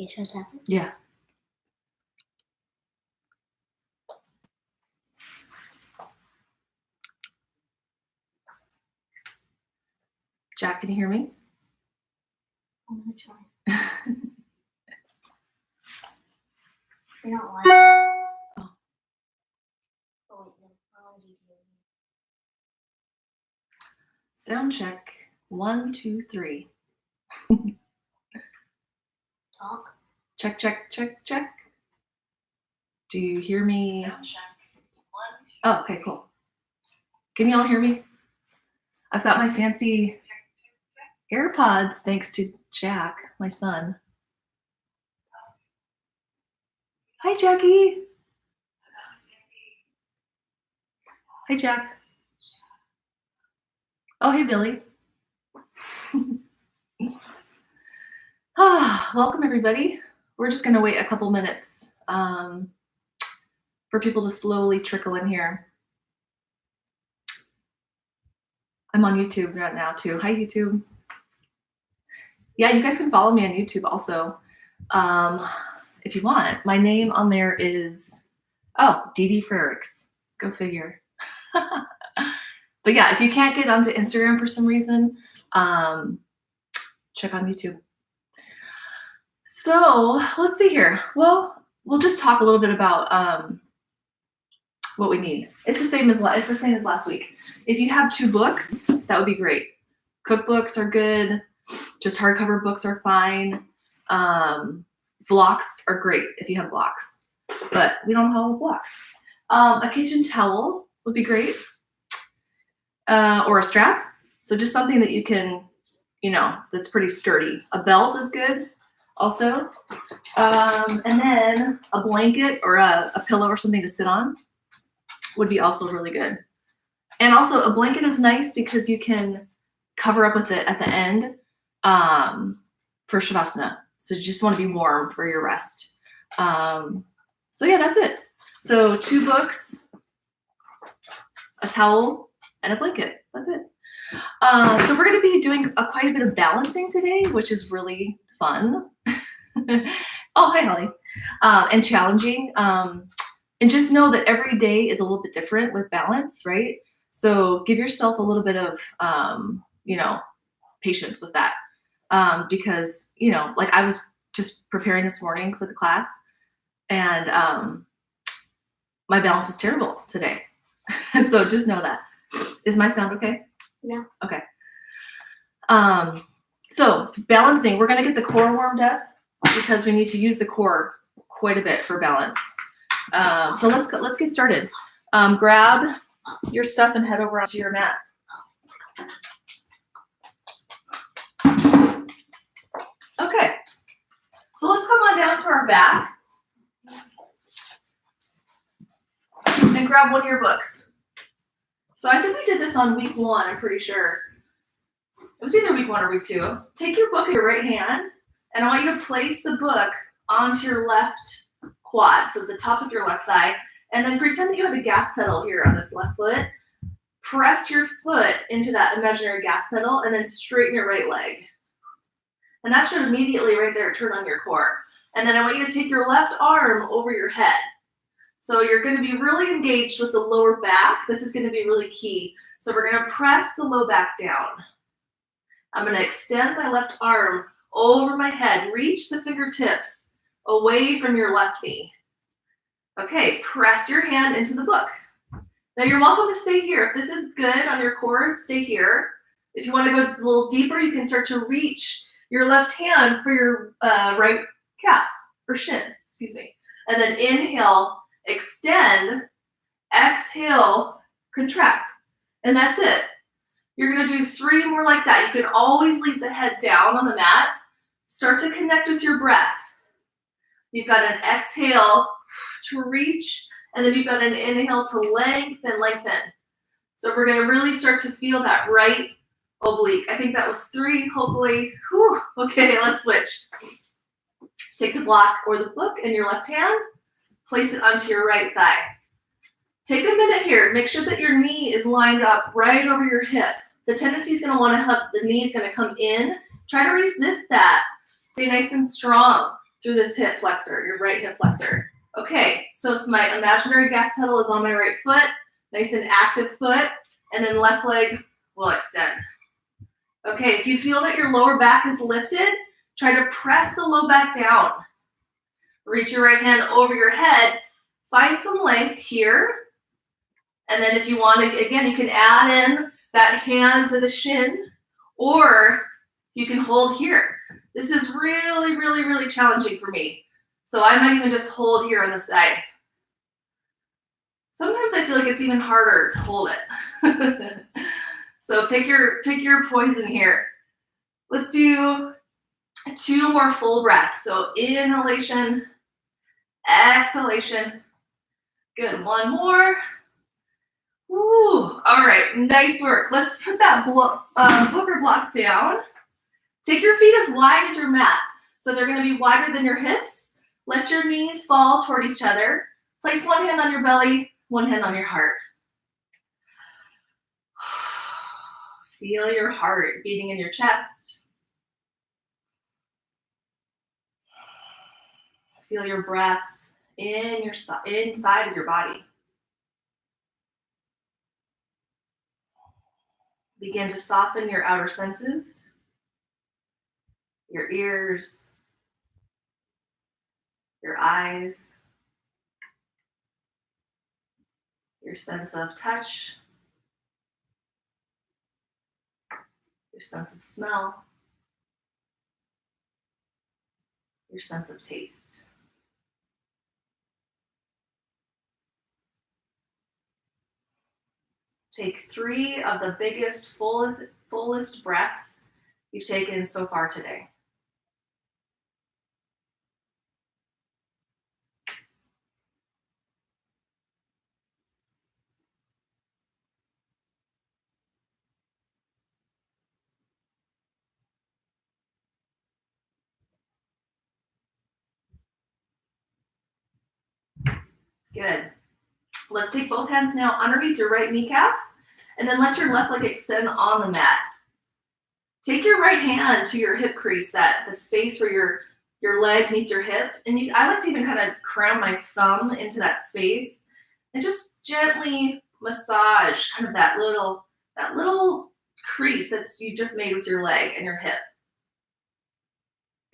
Okay, should I tap it? Yeah. Jack, can you hear me? I'm gonna try. I don't like it. Oh. Oh wait, no, I want to do it. Sound check. 1, 2, 3. Talk. Check, check, check, check. Do you hear me? Sound check. 1. Oh, okay, cool. Can y'all hear me? I've got my fancy AirPods thanks to Jack, my son. Hi, Jackie. Hi, Jack. Oh, hey, Billy. Welcome, everybody. We're just going to wait a couple minutes for people to slowly trickle in here. I'm on YouTube right now, too. Hi, YouTube. Yeah, you guys can follow me on YouTube also if you want. My name on there is, Dee Frericks. Go figure. But yeah, if you can't get onto Instagram for some reason, check on YouTube. So let's see here. Well, we'll just talk a little bit about what we need. It's the same as last week. If you have 2 books, that would be great. Cookbooks are good. Just hardcover books are fine. Blocks are great if you have blocks, but we don't have all the blocks. A kitchen towel would be great, or a strap. So just something that you can, that's pretty sturdy. A belt is good also. And then a blanket or a pillow or something to sit on would be also really good. And also a blanket is nice because you can cover up with it at the end for Shavasana. So you just want to be warm for your rest. So yeah, that's it. So 2 books, a towel, and a blanket. That's it. So we're going to be doing quite a bit of balancing today, which is really fun. Oh, hi, Holly. And challenging. And just know that every day is a little bit different with balance, right? So give yourself a little bit of, patience with that. Because, like I was just preparing this morning for the class and my balance is terrible today. So just know that. Is my sound okay? Yeah. Okay. So balancing, we're going to get the core warmed up because we need to use the core quite a bit for balance. So let's get started. Grab your stuff and head over onto your mat. Okay, so let's come on down to our back and grab one of your books. So I think we did this on week 1, I'm pretty sure. It was either week 1 or week 2. Take your book in your right hand, and I want you to place the book onto your left quad, so the top of your left thigh, and then pretend that you have a gas pedal here on this left foot. Press your foot into that imaginary gas pedal, and then straighten your right leg. And that should immediately right there turn on your core. And then I want you to take your left arm over your head. So you're going to be really engaged with the lower back. This is going to be really key. So we're going to press the low back down. I'm going to extend my left arm over my head. Reach the fingertips away from your left knee. Okay, press your hand into the book. Now you're welcome to stay here. If this is good on your core, stay here. If you want to go a little deeper, you can start to reach your left hand for your right calf or shin, excuse me. And then inhale, extend, exhale, contract. And that's it. You're going to do 3 more like that. You can always leave the head down on the mat. Start to connect with your breath. You've got an exhale to reach, and then you've got an inhale to lengthen. So we're going to really start to feel that right oblique. I think that was 3, hopefully. Whew. Okay, let's switch. Take the block or the book in your left hand, place it onto your right thigh. Take a minute here. Make sure that your knee is lined up right over your hip. The tendency is going to want to have the knee is going to come in. Try to resist that. Stay nice and strong. through this hip flexor, your right hip flexor. Okay, so my imaginary gas pedal is on my right foot, nice and active foot, and then left leg will extend. Okay, if you feel that your lower back is lifted, try to press the low back down. Reach your right hand over your head, find some length here, and then if you want to, again, you can add in that hand to the shin, or you can hold here. This is really, really, really challenging for me. So I might even just hold here on the side. Sometimes I feel like it's even harder to hold it. So pick your poison here. Let's do 2 more full breaths. So inhalation, exhalation. Good, 1 more. Woo. All right, nice work. Let's put that Booker block down. Take your feet as wide as your mat. So they're gonna be wider than your hips. Let your knees fall toward each other. Place 1 hand on your belly, 1 hand on your heart. Feel your heart beating in your chest. Feel your breath in your inside of your body. Begin to soften your outer senses, your ears, your eyes, your sense of touch, your sense of smell, your sense of taste. Take 3 of the biggest, fullest breaths you've taken so far today. Good. Let's take both hands now underneath your right kneecap, and then let your left leg extend on the mat. Take your right hand to your hip crease, the space where your leg meets your hip, and I like to even kind of cram my thumb into that space and just gently massage kind of that little crease that you just made with your leg and your hip.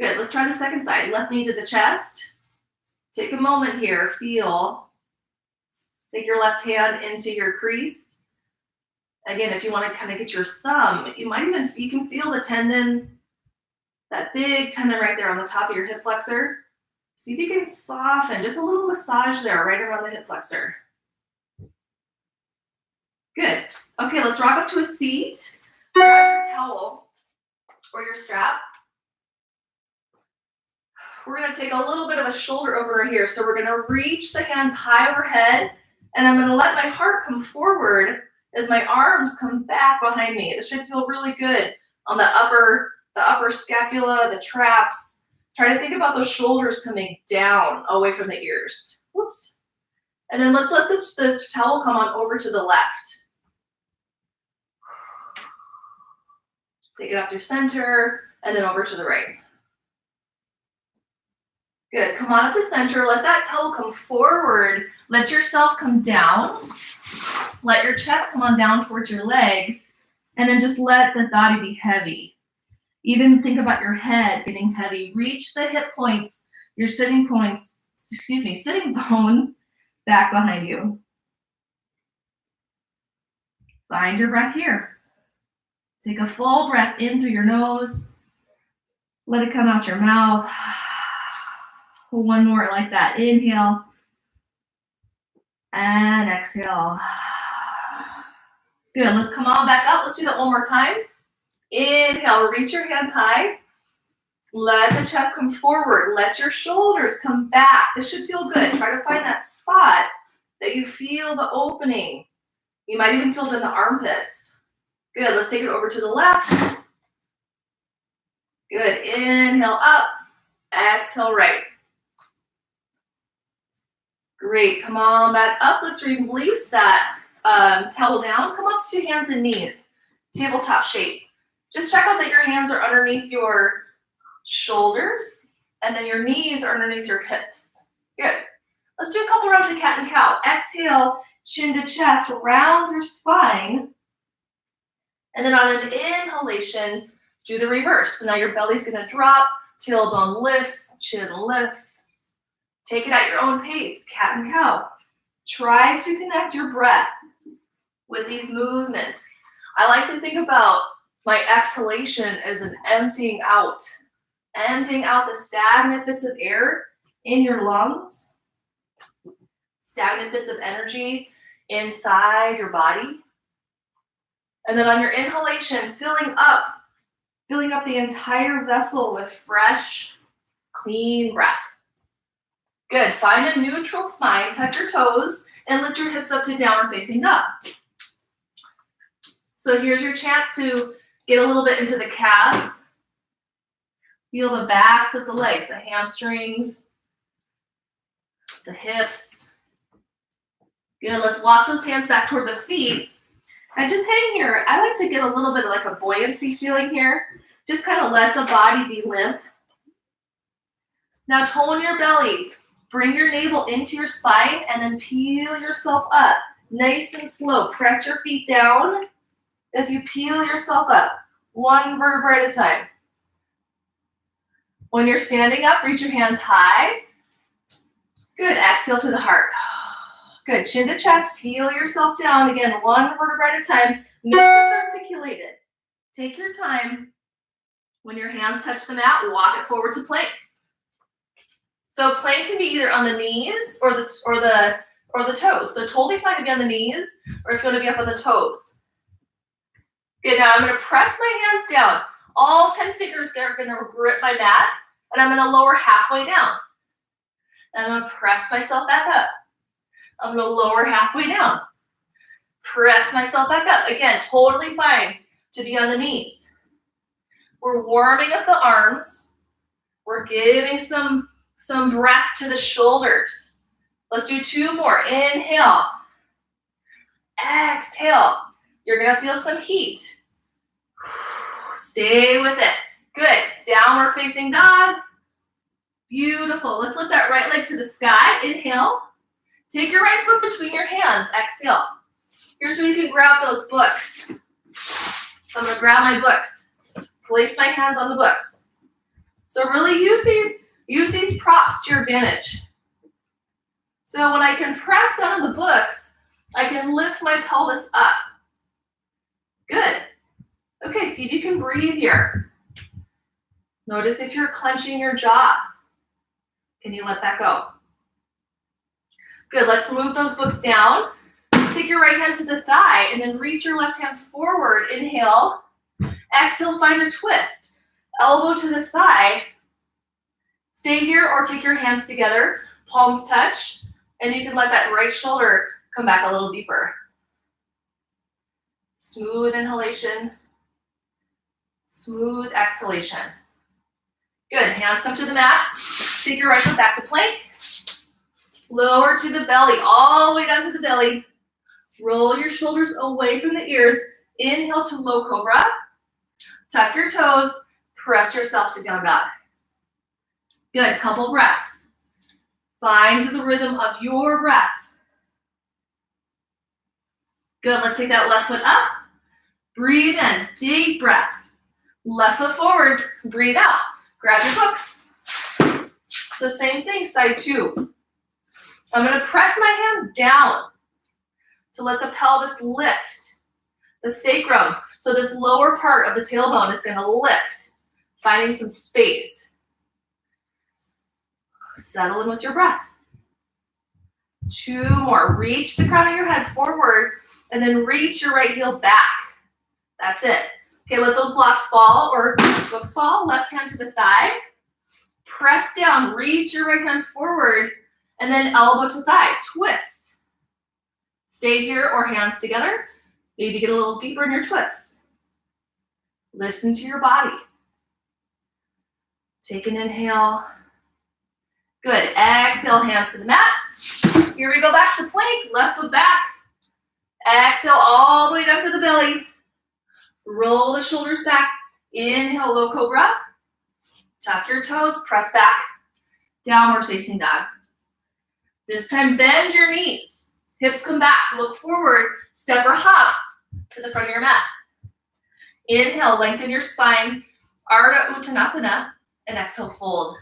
Good. Let's try the second side. Left knee to the chest. Take a moment here. Feel. Take your left hand into your crease. Again, if you want to kind of get your thumb, you can feel the tendon, that big tendon right there on the top of your hip flexor. See if you can soften, just a little massage there right around the hip flexor. Good. Okay, let's rock up to a seat. Grab your towel or your strap. We're going to take a little bit of a shoulder opener here. So we're going to reach the hands high overhead, and I'm going to let my heart come forward as my arms come back behind me. This should feel really good on the upper scapula, the traps. Try to think about those shoulders coming down away from the ears. Whoops. And then let's let this towel come on over to the left. Take it up through center and then over to the right. Good. Come on up to center. Let that towel come forward. Let yourself come down. Let your chest come on down towards your legs. And then just let the body be heavy. Even think about your head getting heavy. Reach the hip points, your sitting bones back behind you. Find your breath here. Take a full breath in through your nose. Let it come out your mouth. One more like that. Inhale and exhale. Good. Let's come on back up. Let's do that one more time. Inhale. Reach your hands high. Let the chest come forward. Let your shoulders come back. This should feel good. Try to find that spot that you feel the opening. You might even feel it in the armpits. Good. Let's take it over to the left. Good. Inhale up. Exhale right. Great. Come on back up. Let's release that towel down. Come up to hands and knees. Tabletop shape. Just check out that your hands are underneath your shoulders and then your knees are underneath your hips. Good. Let's do a couple rounds of cat and cow. Exhale, chin to chest, round your spine. And then on an inhalation, do the reverse. So now your belly's gonna drop, tailbone lifts, chin lifts. Take it at your own pace, cat and cow. Try to connect your breath with these movements. I like to think about my exhalation as an emptying out the stagnant bits of air in your lungs, stagnant bits of energy inside your body. And then on your inhalation, filling up the entire vessel with fresh, clean breath. Good. Find a neutral spine, tuck your toes, and lift your hips up to downward facing dog. So here's your chance to get a little bit into the calves. Feel the backs of the legs, the hamstrings, the hips. Good. Let's walk those hands back toward the feet. And just hang here. I like to get a little bit of like a buoyancy feeling here. Just kind of let the body be limp. Now tone your belly. Bring your navel into your spine and then peel yourself up. Nice and slow. Press your feet down as you peel yourself up. One vertebra at a time. When you're standing up, reach your hands high. Good. Exhale to the heart. Good. Chin to chest. Peel yourself down. Again, one vertebra at a time. Make this articulated. Take your time. When your hands touch the mat, walk it forward to plank. So plank can be either on the knees or the toes. So totally fine to be on the knees or if you want to be up on the toes. Good. Now I'm going to press my hands down. All 10 fingers are going to grip my mat, and I'm going to lower halfway down. And I'm going to press myself back up. I'm going to lower halfway down. Press myself back up. Again, totally fine to be on the knees. We're warming up the arms. We're giving some breath to the shoulders. Let's do 2 more. Inhale. Exhale. You're going to feel some heat. Stay with it. Good. Downward facing dog. Beautiful. Let's lift that right leg to the sky. Inhale. Take your right foot between your hands. Exhale. Here's where you can grab those books. So I'm going to grab my books. Place my hands on the books. So really use these props to your advantage. So when I can press down on the books, I can lift my pelvis up. Good. Okay, see if you can breathe here. Notice if you're clenching your jaw. Can you let that go? Good, let's move those books down. Take your right hand to the thigh and then reach your left hand forward. Inhale. Exhale, find a twist. Elbow to the thigh. Stay here or take your hands together. Palms touch. And you can let that right shoulder come back a little deeper. Smooth inhalation. Smooth exhalation. Good. Hands come to the mat. Take your right foot back to plank. Lower to the belly, all the way down to the belly. Roll your shoulders away from the ears. Inhale to low cobra. Tuck your toes. Press yourself to down dog. Good. Couple breaths. Find the rhythm of your breath. Good. Let's take that left foot up. Breathe in. Deep breath. Left foot forward. Breathe out. Grab your books. So same thing, side 2. I'm going to press my hands down to let the pelvis lift. The sacrum. So this lower part of the tailbone is going to lift. Finding some space. Settle in with your breath. 2 more. Reach the crown of your head forward and then reach your right heel back. That's it. Okay, let those blocks fall or books fall. Left hand to the thigh. Press down. Reach your right hand forward and then elbow to thigh. Twist. Stay here or hands together. Maybe get a little deeper in your twist. Listen to your body. Take an inhale. Good. Exhale, hands to the mat. Here we go back to plank. Left foot back. Exhale all the way down to the belly. Roll the shoulders back. Inhale, low cobra. Tuck your toes. Press back. Downward facing dog. This time, bend your knees. Hips come back. Look forward. Step or hop to the front of your mat. Inhale, lengthen your spine. Ardha Uttanasana. And exhale, fold.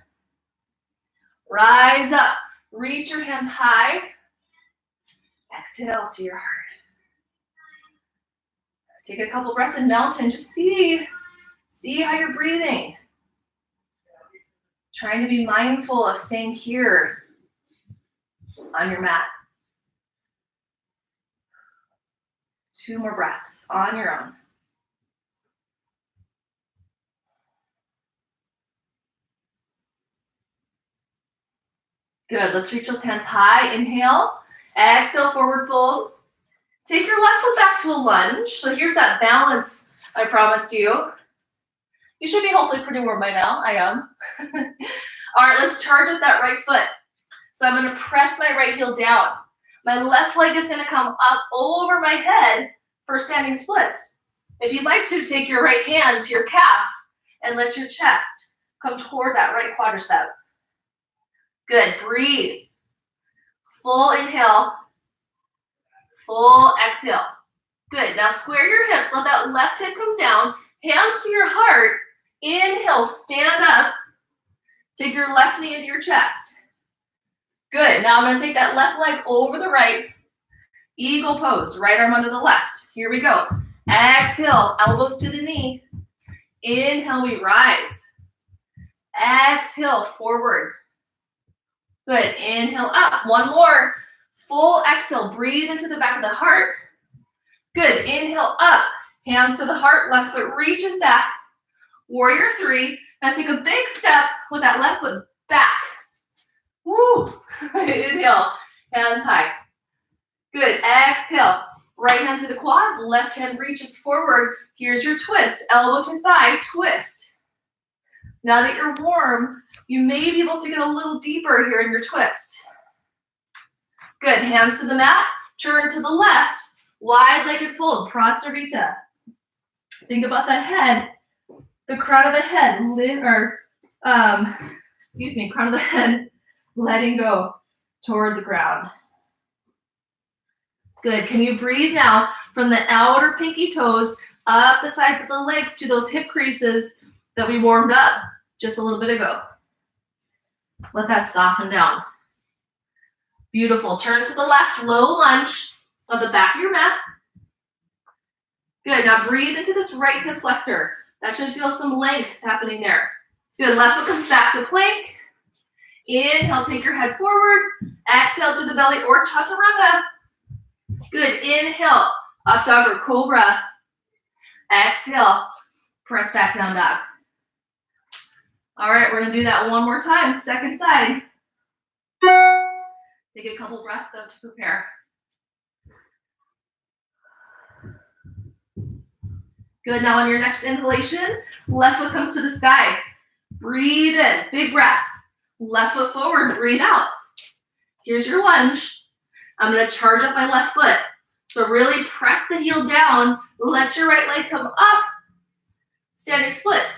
Rise up. Reach your hands high. Exhale to your heart. Take a couple breaths in mountain. Just see how you're breathing. Trying to be mindful of staying here on your mat. 2 more breaths on your own. Good, let's reach those hands high. Inhale, exhale, forward fold. Take your left foot back to a lunge. So here's that balance I promised you. You should be hopefully pretty warm by now. I am. All right, let's charge up that right foot. So I'm gonna press my right heel down. My left leg is gonna come up over my head for standing splits. If you'd like to, take your right hand to your calf and let your chest come toward that right quadricep. Good, breathe. Full inhale, full exhale. Good, now square your hips, let that left hip come down, hands to your heart. Inhale, stand up. Take your left knee into your chest. Good, now I'm gonna take that left leg over the right. Eagle pose, right arm under the left. Here we go. Exhale, elbows to the knee. Inhale, we rise. Exhale, forward. Good, inhale up. One more. Full exhale, breathe into the back of the heart. Good, inhale up. Hands to the heart, left foot reaches back. Warrior 3. Now take a big step with that left foot back. Woo! Inhale, hands high. Good, exhale. Right hand to the quad, left hand reaches forward. Here's your twist, elbow to thigh, twist. Now that you're warm, you may be able to get a little deeper here in your twist. Good, hands to the mat, turn to the left, wide-legged fold, Prasarita. Think about the head, the crown of the head, crown of the head, letting go toward the ground. Good, can you breathe now from the outer pinky toes up the sides of the legs to those hip creases that we warmed up just a little bit ago. Let that soften down. Beautiful, turn to the left, low lunge on the back of your mat. Good, now breathe into this right hip flexor. That should feel some length happening there. Good, left foot comes back to plank. Inhale, take your head forward. Exhale to the belly or chaturanga. Good, inhale, up dog or cobra. Exhale, press back down dog. All right, we're gonna do that one more time, second side. Take a couple breaths though to prepare. Good, now on your next inhalation, left foot comes to the sky. Breathe in, big breath. Left foot forward, breathe out. Here's your lunge. I'm gonna charge up my left foot. So really press the heel down, let your right leg come up, standing splits.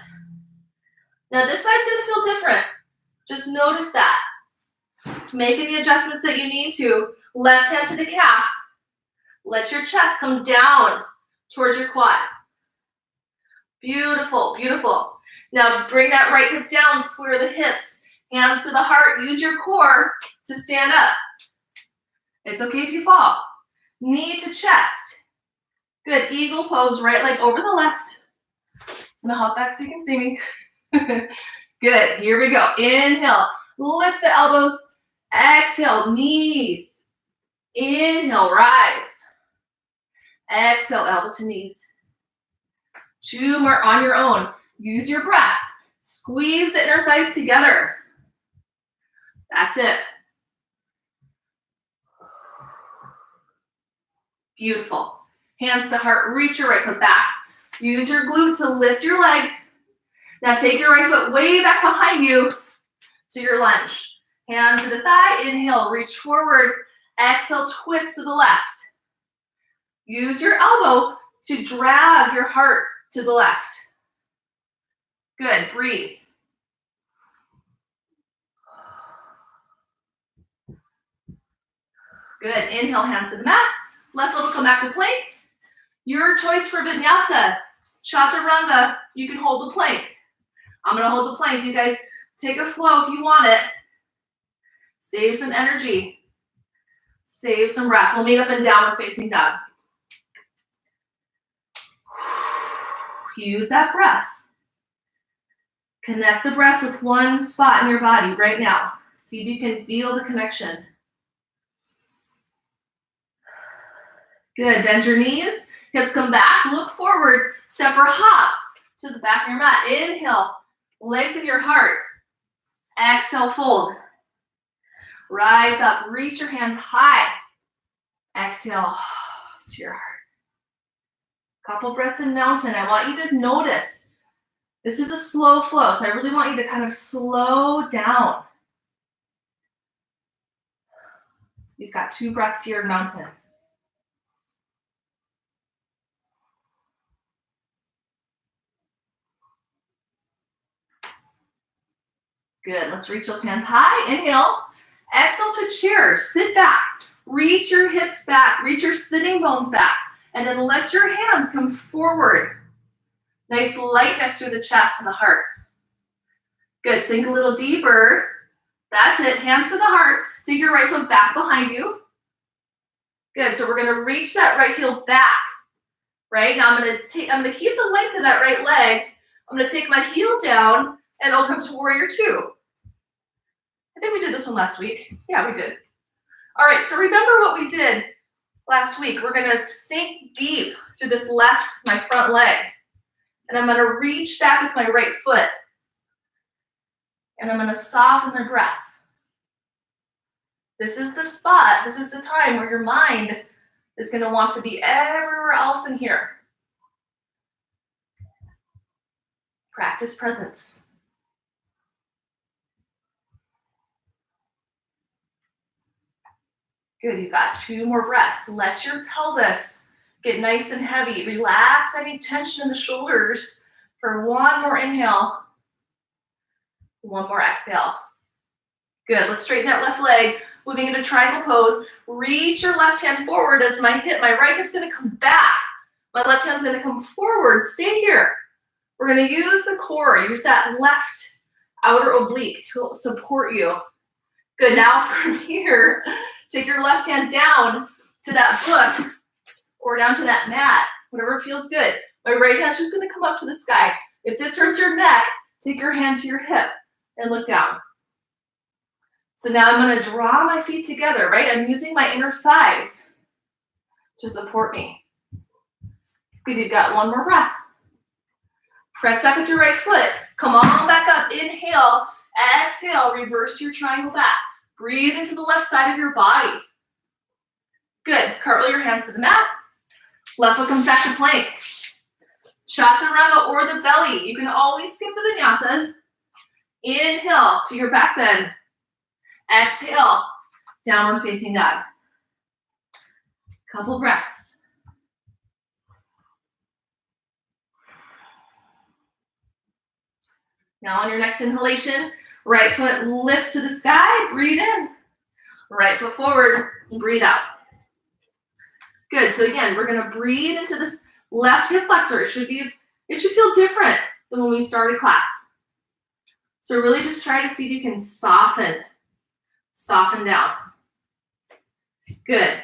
Now this side's gonna feel different. Just notice that. Make any adjustments that you need to. Left hand to the calf. Let your chest come down towards your quad. Beautiful, beautiful. Now bring that right hip down, square the hips. Hands to the heart, use your core to stand up. It's okay if you fall. Knee to chest. Good, eagle pose, right leg over the left. I'm gonna hop back so you can see me. Good, here we go. Inhale, lift the elbows. Exhale, knees. Inhale, rise. Exhale, elbow to knees. 2 more on your own. Use your breath. Squeeze the inner thighs together. That's it. Beautiful. Hands to heart, reach your right foot back. Use your glute to lift your leg. Now take your right foot way back behind you to your lunge. Hand to the thigh, inhale, reach forward. Exhale, twist to the left. Use your elbow to drag your heart to the left. Good, breathe. Good. Inhale, hands to the mat. Left foot will come back to plank. Your choice for vinyasa. Chaturanga, you can hold the plank. I'm gonna hold the plank. You guys take a flow if you want it. Save some energy. Save some breath. We'll meet up in downward facing dog. Use that breath. Connect the breath with one spot in your body right now. See if you can feel the connection. Good. Bend your knees. Hips come back. Look forward. Step or hop to the back of your mat. Inhale. Lengthen your heart. Exhale, fold. Rise up. Reach your hands high. Exhale to your heart. Couple breaths in mountain. I want you to notice. This is a slow flow, so I really want you to kind of slow down. You've got 2 breaths here in mountain. Good. Let's reach those hands high. Inhale. Exhale to chair. Sit back. Reach your hips back. Reach your sitting bones back. And then let your hands come forward. Nice lightness through the chest and the heart. Good. Sink a little deeper. That's it. Hands to the heart. Take your right foot back behind you. Good. So we're going to reach that right heel back. Right? Now I'm going to keep the length of that right leg. I'm going to take my heel down and open up to warrior 2. I think we did this one last week. Yeah, we did. All right, so remember what we did last week. We're gonna sink deep through this left, my front leg. And I'm gonna reach back with my right foot. And I'm gonna soften my breath. This is the spot, this is the time where your mind is gonna want to be everywhere else in here. Practice presence. Good, you've got 2 more breaths. Let your pelvis get nice and heavy. Relax any tension in the shoulders for 1 more inhale. 1 more exhale. Good, let's straighten that left leg. Moving into triangle pose. Reach your left hand forward as my right hip's gonna come back. My left hand's gonna come forward. Stay here. We're gonna use the core, use that left outer oblique to support you. Good, now from here, take your left hand down to that book or down to that mat, whatever feels good. My right hand's just gonna come up to the sky. If this hurts your neck, take your hand to your hip and look down. So now I'm gonna draw my feet together, right? I'm using my inner thighs to support me. Good, you've got 1 more breath. Press back with your right foot. Come on back up, inhale, exhale, reverse your triangle back. Breathe into the left side of your body. Good, cartwheel your hands to the mat. Left foot comes back to plank. Chaturanga or the belly. You can always skip the vinyasas. Inhale to your back bend. Exhale, downward facing dog. Couple breaths. Now on your next inhalation, right foot lifts to the sky, breathe in. Right foot forward, breathe out. Good, so again, we're gonna breathe into this left hip flexor. It should feel different than when we started class. So really just try to see if you can soften down. Good.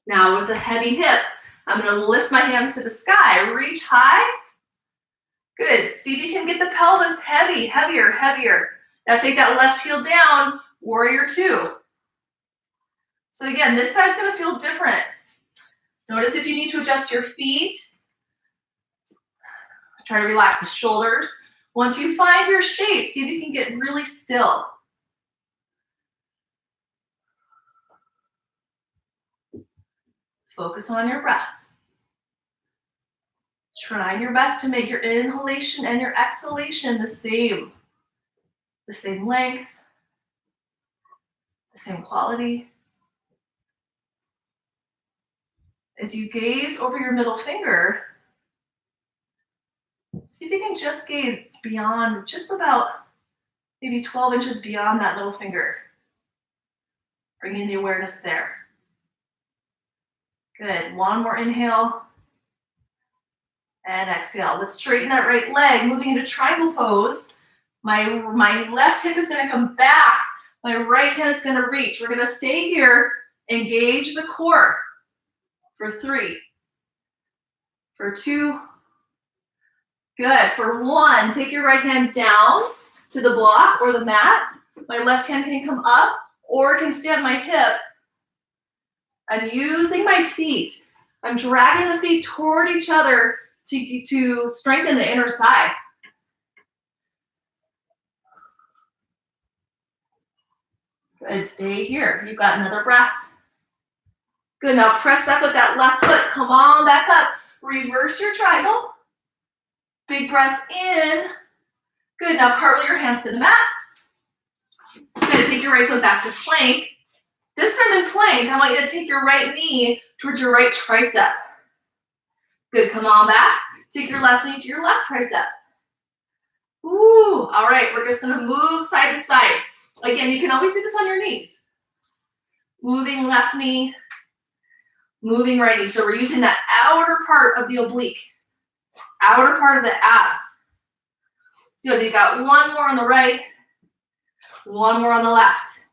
Now with the heavy hip, I'm gonna lift my hands to the sky, reach high. Good, see if you can get the pelvis heavy, heavier. Now take that left heel down, warrior 2. So again, this side's gonna feel different. Notice if you need to adjust your feet. Try to relax the shoulders. Once you find your shape, see if you can get really still. Focus on your breath. Trying your best to make your inhalation and your exhalation the same length, the same quality. As you gaze over your middle finger, see if you can just gaze beyond, just about maybe 12 inches beyond that middle finger. Bringing the awareness there. Good. One more inhale. And exhale. Let's straighten that right leg, moving into triangle pose. My left hip is gonna come back. My right hand is gonna reach. We're gonna stay here, engage the core for 3, for 2, good. For 1, take your right hand down to the block or the mat. My left hand can come up or it can stay on my hip. I'm using my feet. I'm dragging the feet toward each other to strengthen the inner thigh. Good, stay here. You've got another breath. Good, now press back with that left foot. Come on back up. Reverse your triangle. Big breath in. Good, now cartwheel your hands to the mat. Good, take your right foot back to plank. This time in plank, I want you to take your right knee towards your right tricep. Good, come on back. Take your left knee to your left tricep. Ooh, all right, we're just gonna move side to side. Again, you can always do this on your knees. Moving left knee, moving right knee. So we're using that outer part of the oblique, outer part of the abs. Good, you got one more on the right, one more on the left.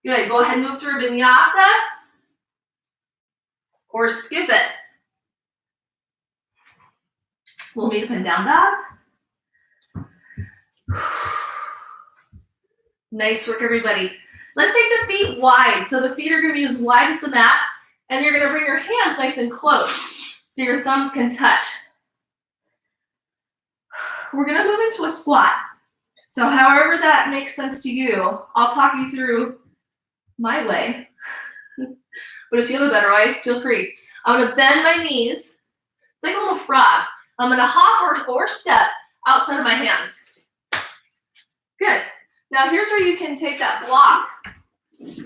Good, go ahead and move through vinyasa or skip it. We'll meet up in down dog. Nice work, everybody. Let's take the feet wide. So the feet are gonna be as wide as the mat, and you're gonna bring your hands nice and close so your thumbs can touch. We're gonna move into a squat. So however that makes sense to you, I'll talk you through my way. But if you have a better way, feel free. I'm gonna bend my knees. It's like a little frog. I'm gonna hop or step outside of my hands. Good. Now here's where you can take that block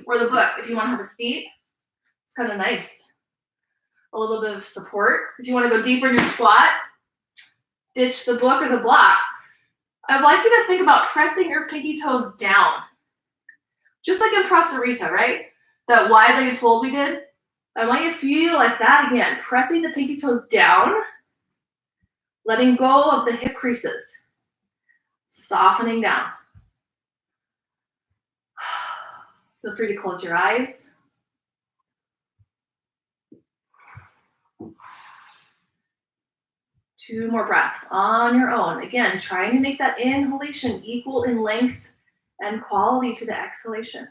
or the book if you want to have a seat. It's kind of nice. A little bit of support. If you want to go deeper in your squat, ditch the book or the block. I'd like you to think about pressing your pinky toes down. Just like in Prasarita, right? That wide-legged fold we did. I want you to feel like that again. Pressing the pinky toes down. Letting go of the hip creases. Softening down. Feel free to close your eyes. Two more breaths on your own. Again, trying to make that inhalation equal in length and quality to the exhalation.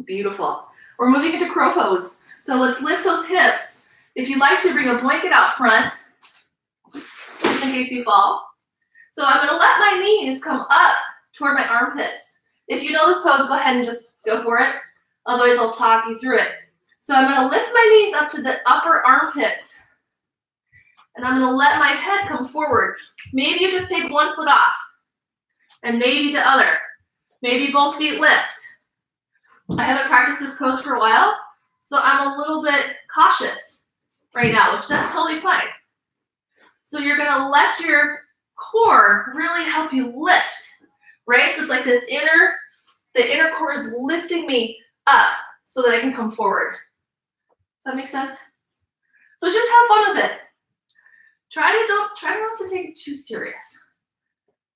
Beautiful. We're moving into crow pose. So let's lift those hips. If you'd like to, bring a blanket out front, just in case you fall. So I'm gonna let my knees come up toward my armpits. If you know this pose, go ahead and just go for it. Otherwise, I'll talk you through it. So I'm gonna lift my knees up to the upper armpits. And I'm gonna let my head come forward. Maybe you just take one foot off. And maybe the other. Maybe both feet lift. I haven't practiced this pose for a while, so I'm a little bit cautious right now, which that's totally fine. So you're gonna let your core really help you lift, right? So it's like this the inner core is lifting me up so that I can come forward. Does that make sense? So just have fun with it. Try not to take it too serious.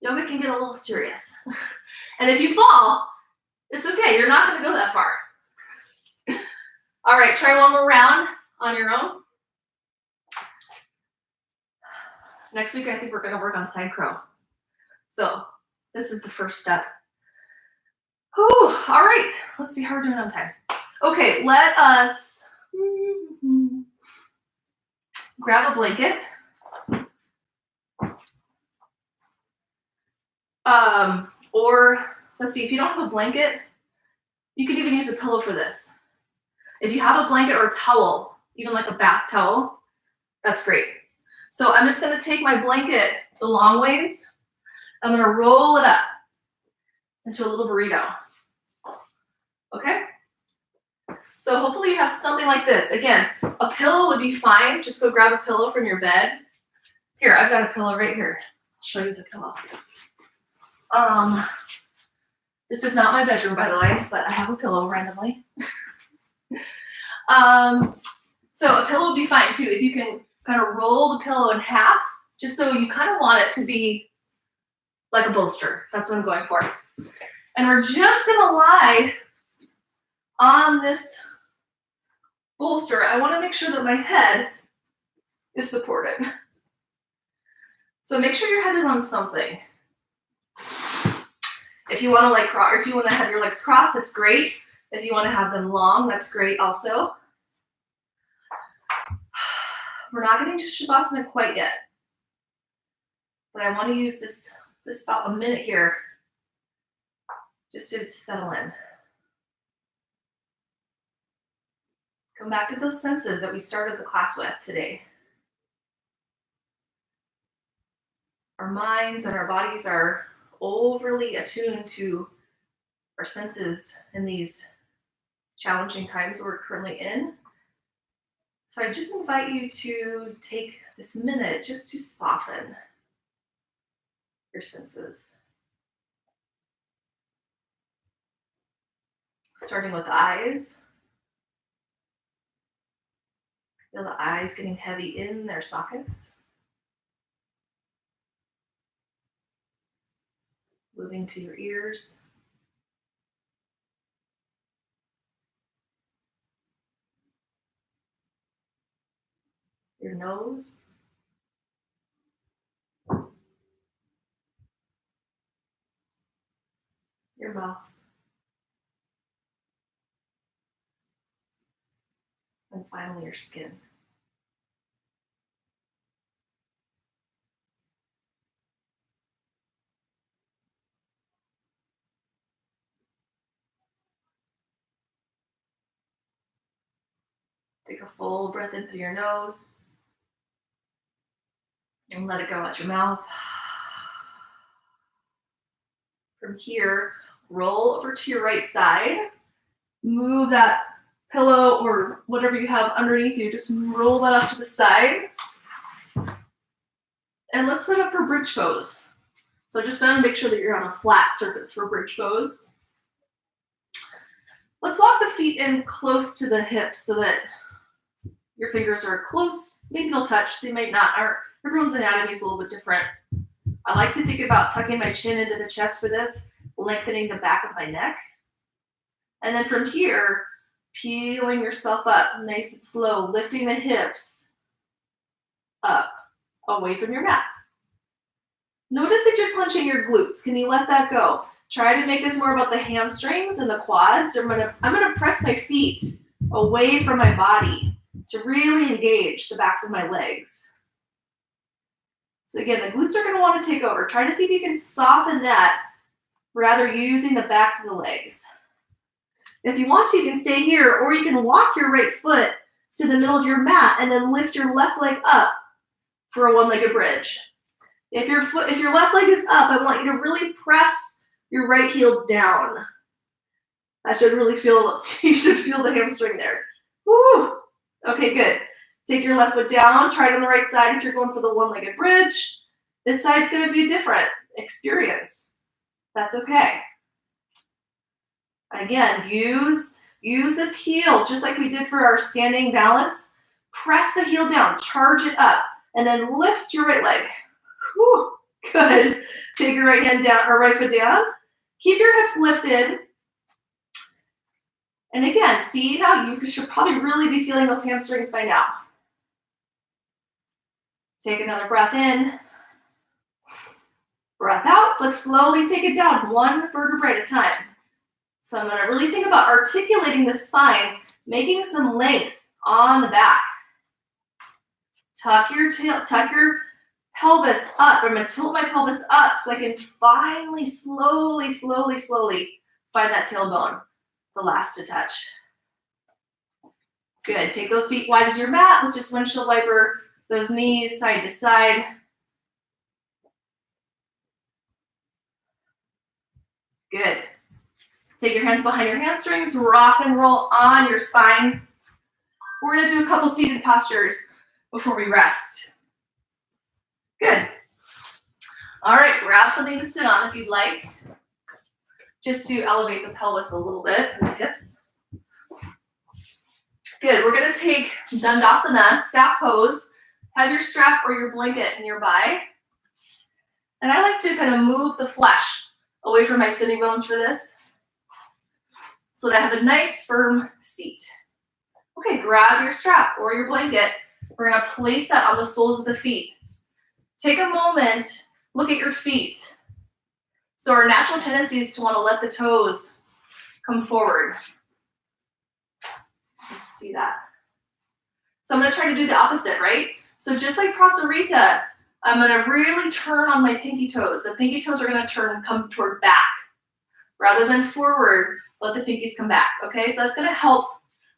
Yoga can get a little serious. And if you fall, it's okay, you're not gonna go that far. All right, try one more round on your own. Next week, I think we're gonna work on side crow. So this is the first step. Whew, all right, let's see how we're doing on time. Okay, let us grab a blanket. Or let's see, if you don't have a blanket, you could even use a pillow for this. If you have a blanket or a towel, even like a bath towel, that's great. So I'm just gonna take my blanket the long ways. I'm gonna roll it up into a little burrito. Okay? So hopefully you have something like this. Again, a pillow would be fine. Just go grab a pillow from your bed. Here, I've got a pillow right here. I'll show you the pillow. This is not my bedroom, by the way, but I have a pillow randomly. So a pillow would be fine too. If you can kind of roll the pillow in half, just so you kind of want it to be like a bolster. That's what I'm going for. And we're just gonna lie on this bolster. I wanna make sure that my head is supported. So make sure your head is on something. If you wanna if you wanna have your legs crossed, that's great. If you wanna have them long, that's great also. We're not getting to Shavasana quite yet, but I wanna use this about a minute here just to settle in. Come back to those senses that we started the class with today. Our minds and our bodies are overly attuned to our senses in these challenging times we're currently in. So I just invite you to take this minute just to soften your senses. Starting with the eyes. Feel the eyes getting heavy in their sockets. Moving to your ears. Your nose. Your mouth. And finally your skin. Take a full breath in through your nose and let it go out your mouth. From here, roll over to your right side. Move that pillow or whatever you have underneath you, just roll that up to the side. And let's set up for bridge pose. So just want to make sure that you're on a flat surface for bridge pose. Let's walk the feet in close to the hips so that your fingers are close. Maybe they'll touch, they might not. Everyone's anatomy is a little bit different. I like to think about tucking my chin into the chest for this, lengthening the back of my neck. And then from here, peeling yourself up nice and slow, lifting the hips up, away from your mat. Notice if you're clenching your glutes. Can you let that go? Try to make this more about the hamstrings and the quads. I'm gonna press my feet away from my body to really engage the backs of my legs. So again, the glutes are gonna wanna take over. Try to see if you can soften that, rather using the backs of the legs. If you want to, you can stay here, or you can walk your right foot to the middle of your mat and then lift your left leg up for a one-legged bridge. If your left leg is up, I want you to really press your right heel down. You should feel the hamstring there. Woo! Okay, good. Take your left foot down, try it on the right side if you're going for the one-legged bridge. This side's gonna be a different experience. That's okay. Again, use this heel, just like we did for our standing balance. Press the heel down, charge it up, and then lift your right leg. Whew, good. Take your right hand down, or right foot down. Keep your hips lifted. And again, see now you should probably really be feeling those hamstrings by now. Take another breath in. Breath out. Let's slowly take it down, one vertebrae at a time. So I'm going to really think about articulating the spine, making some length on the back. Tuck your pelvis up. I'm going to tilt my pelvis up so I can finally, slowly find that tailbone, the last to touch. Good. Take those feet wide as your mat. Let's just windshield wiper those knees side to side. Good. Take your hands behind your hamstrings, rock and roll on your spine. We're gonna do a couple seated postures before we rest. Good. All right, grab something to sit on if you'd like. Just to elevate the pelvis a little bit and the hips. Good, we're gonna take Dandasana, staff pose. Have your strap or your blanket nearby. And I like to kind of move the flesh away from my sitting bones for this, so that I have a nice firm seat. Okay, grab your strap or your blanket. We're gonna place that on the soles of the feet. Take a moment, look at your feet. So our natural tendency is to want to let the toes come forward. Let's see that. So I'm gonna try to do the opposite, right? So just like Prasarita, I'm gonna really turn on my pinky toes. The pinky toes are gonna turn and come toward back. Rather than forward, let the pinkies come back, okay? So that's gonna help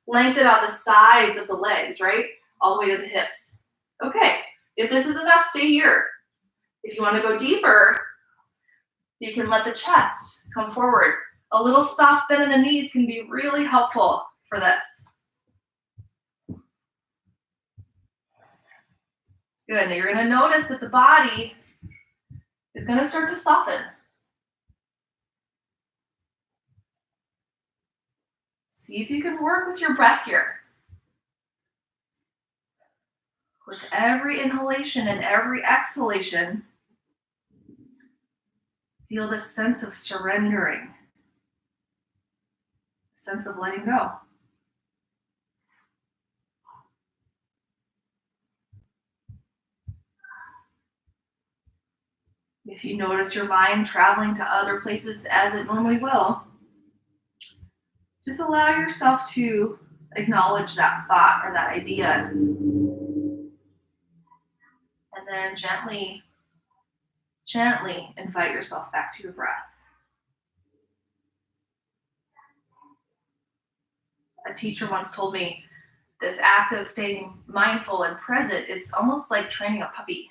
lengthen out the sides of the legs, right? All the way to the hips. Okay, if this is enough, stay here. If you wanna go deeper, you can let the chest come forward. A little soft bend in the knees can be really helpful for this. Good, now you're gonna notice that the body is gonna start to soften. See if you can work with your breath here. With every inhalation and every exhalation, feel this sense of surrendering, sense of letting go. If you notice your mind traveling to other places as it normally will, just allow yourself to acknowledge that thought or that idea. And then gently invite yourself back to your breath. A teacher once told me this act of staying mindful and present, it's almost like training a puppy.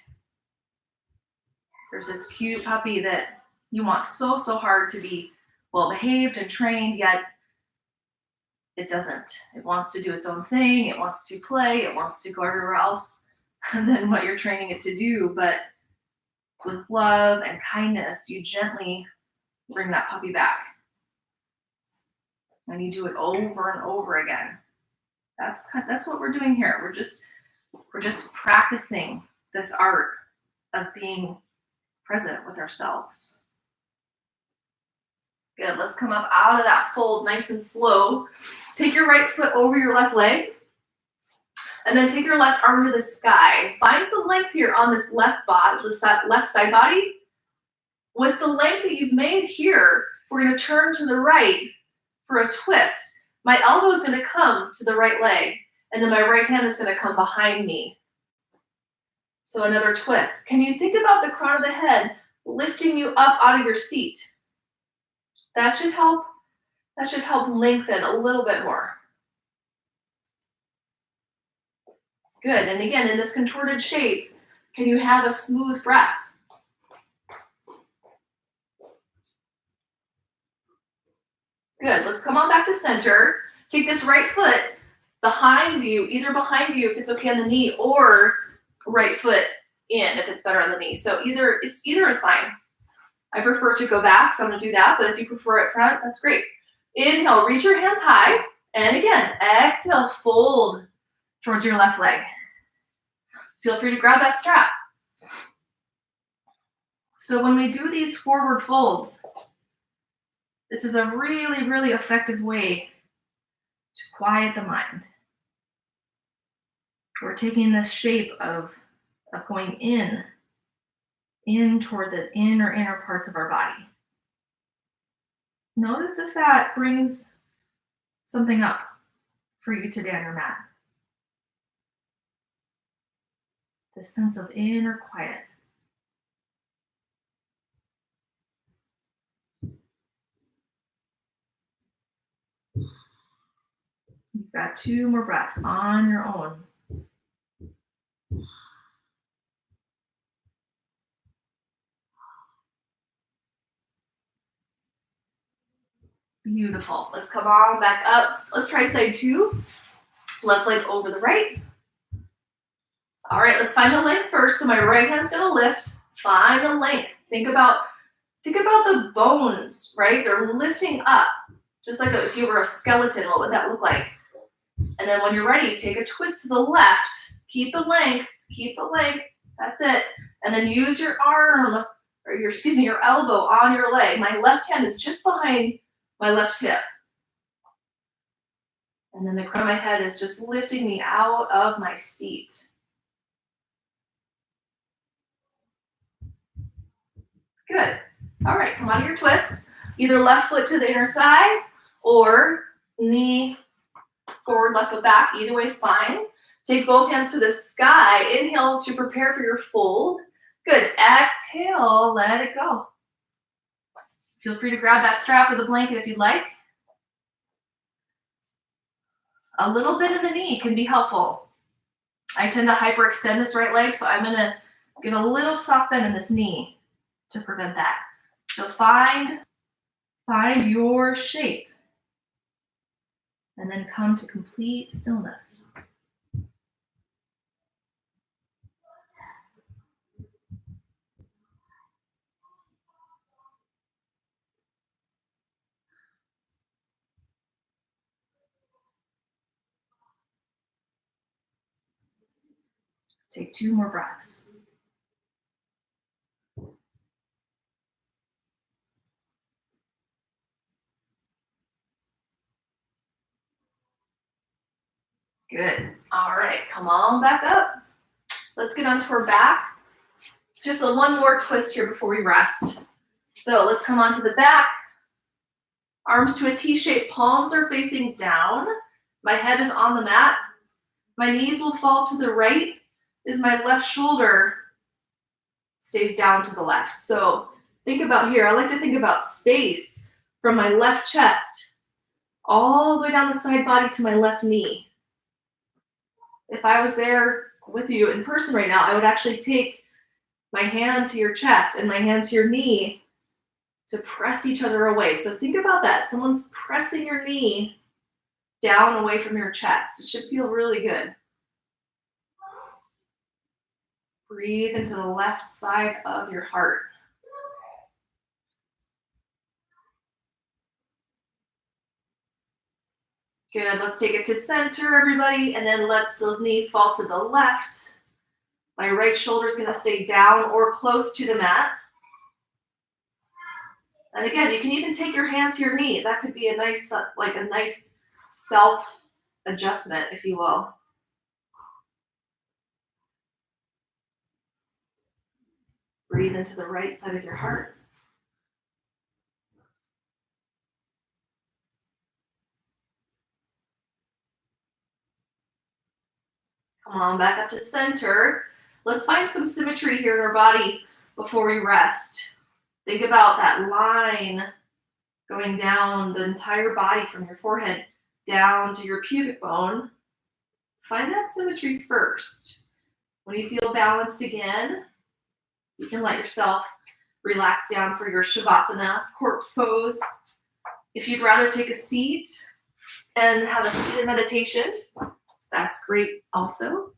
There's this cute puppy that you want so hard to be well behaved and trained, yet it doesn't. It wants to do its own thing. It wants to play. It wants to go everywhere else than what you're training it to do. But with love and kindness, you gently bring that puppy back. And you do it over and over again. That's what we're doing here. We're just practicing this art of being present with ourselves. Good, let's come up out of that fold nice and slow. Take your right foot over your left leg. And then take your left arm to the sky. Find some length here on this left side body. With the length that you've made here, we're gonna turn to the right for a twist. My elbow is gonna come to the right leg, and then my right hand is gonna come behind me. So another twist. Can you think about the crown of the head lifting you up out of your seat? That should help lengthen a little bit more. Good, and again, in this contorted shape, can you have a smooth breath? Good, let's come on back to center. Take this right foot behind you, either behind you if it's okay on the knee, or right foot in if it's better on the knee. So either is fine. I prefer to go back, so I'm gonna do that, but if you prefer it front, that's great. Inhale, reach your hands high, and again, exhale, fold towards your left leg. Feel free to grab that strap. So when we do these forward folds, this is a really, really effective way to quiet the mind. We're taking this shape of going in toward the inner parts of our body. Notice if that brings something up for you today on your mat. This sense of inner quiet. You've got 2 more breaths on your own. Beautiful. Let's come on back up. Let's try side 2. Left leg over the right. All right, let's find the length first. So my right hand's gonna lift. Find the length Think about the bones, right? They're lifting up, just like if you were a skeleton, what would that look like? And then when you're ready, take a twist to the left. Keep the length, that's it. And then use your arm, or your elbow on your leg. My left hand is just behind my left hip. And then the crown of my head is just lifting me out of my seat. Good. All right, come on to your twist. Either left foot to the inner thigh or knee forward, left foot back. Either way is fine. Take both hands to the sky. Inhale to prepare for your fold. Good. Exhale, let it go. Feel free to grab that strap or the blanket if you'd like. A little bit in the knee can be helpful. I tend to hyperextend this right leg, so I'm gonna give a little soft bend in this knee to prevent that. So find your shape. And then come to complete stillness. Take 2 more breaths. Good. All right, come on back up. Let's get onto our back. Just one more twist here before we rest. So let's come onto the back. Arms to a T shape, palms are facing down. My head is on the mat. My knees will fall to the right as my left shoulder stays down to the left. So think about here. I like to think about space from my left chest all the way down the side body to my left knee. If I was there with you in person right now, I would actually take my hand to your chest and my hand to your knee to press each other away. So think about that. Someone's pressing your knee down away from your chest. It should feel really good. Breathe into the left side of your heart. Good, let's take it to center, everybody, and then let those knees fall to the left. My right shoulder is gonna stay down or close to the mat. And again, you can even take your hand to your knee. That could be a nice self-adjustment, if you will. Breathe into the right side of your heart. Come on back up to center. Let's find some symmetry here in our body before we rest. Think about that line going down the entire body from your forehead down to your pubic bone. Find that symmetry first. When you feel balanced again, you can let yourself relax down for your Shavasana, corpse pose. If you'd rather take a seat and have a seated meditation, that's great also.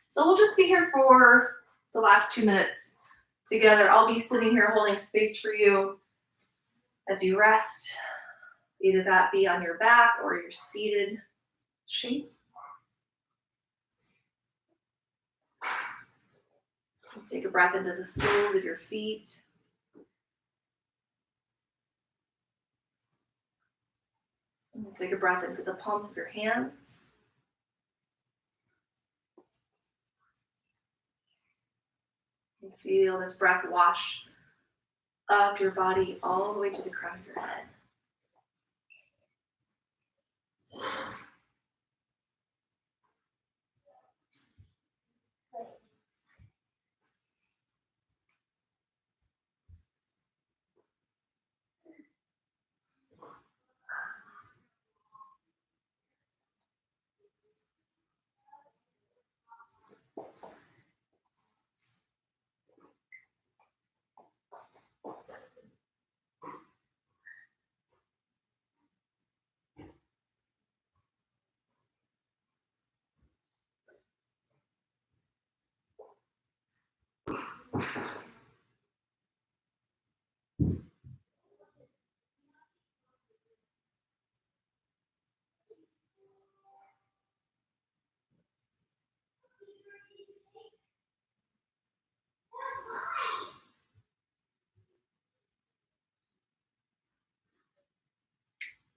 So we'll just be here for the last 2 minutes together. I'll be sitting here holding space for you as you rest, either that be on your back or your seated shape. Take a breath into the soles of your feet. And take a breath into the palms of your hands. And feel this breath wash up your body all the way to the crown of your head.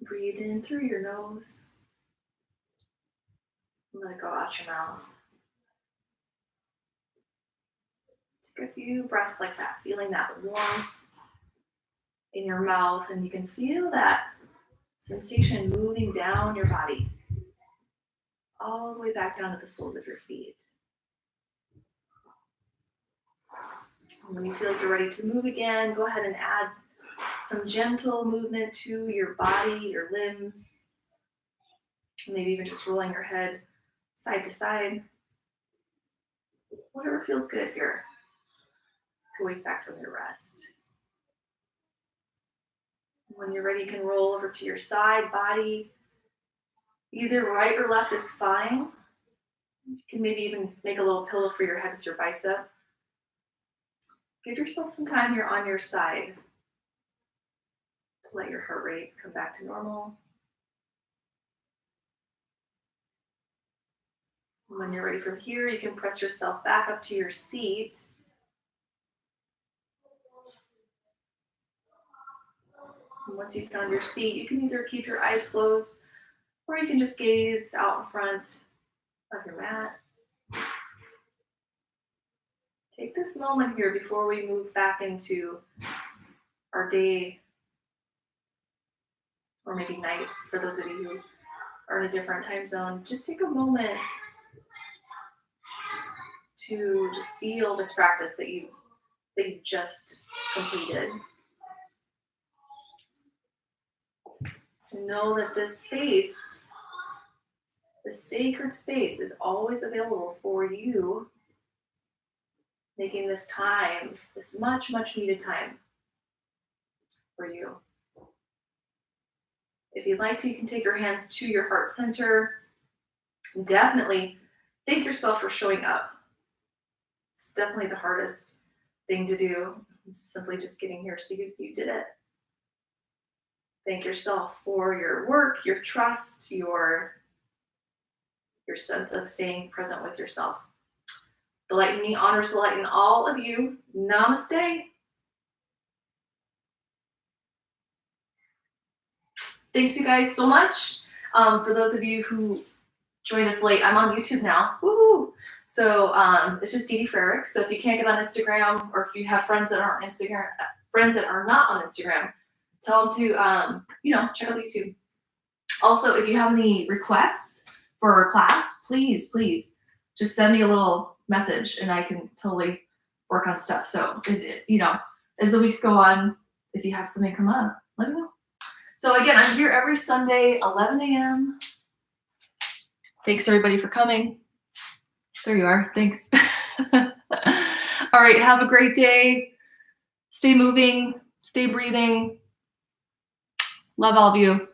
Breathe in through your nose. And let it go out your mouth. Take a few breaths like that, feeling that warmth in your mouth, and you can feel that sensation moving down your body, all the way back down to the soles of your feet. And when you feel like you're ready to move again, go ahead and add some gentle movement to your body, your limbs, maybe even just rolling your head side to side. Whatever feels good here to wake back from your rest. When you're ready, you can roll over to your side body. Either right or left is fine. You can maybe even make a little pillow for your head with your bicep. Give yourself some time here on your side to let your heart rate come back to normal. When you're ready from here, you can press yourself back up to your seat. And once you've found your seat, you can either keep your eyes closed or you can just gaze out in front of your mat. Take this moment here before we move back into our day, or maybe night for those of you who are in a different time zone. Just take a moment to just seal this practice that you've just completed. To know that this space, this sacred space, is always available for you, making this time, this much, much needed time for you. If you'd like to, you can take your hands to your heart center. Definitely thank yourself for showing up. It's definitely the hardest thing to do. It's simply just getting here so you did it. Thank yourself for your work, your trust, your sense of staying present with yourself. The light in me honors the light in all of you. Namaste. Thanks you guys so much. For those of you who joined us late, I'm on YouTube now. Woohoo! So it's just Dee Dee Frerick. So if you can't get on Instagram, or if you have friends that aren't Instagram, friends that are not on Instagram, tell them to check out YouTube. Also, if you have any requests for a class, please just send me a little message and I can totally work on stuff. So as the weeks go on, if you have something come up, let me know. So again, I'm here every Sunday, 11 a.m. Thanks everybody for coming. There you are. Thanks. All right. Have a great day. Stay moving. Stay breathing. Love all of you.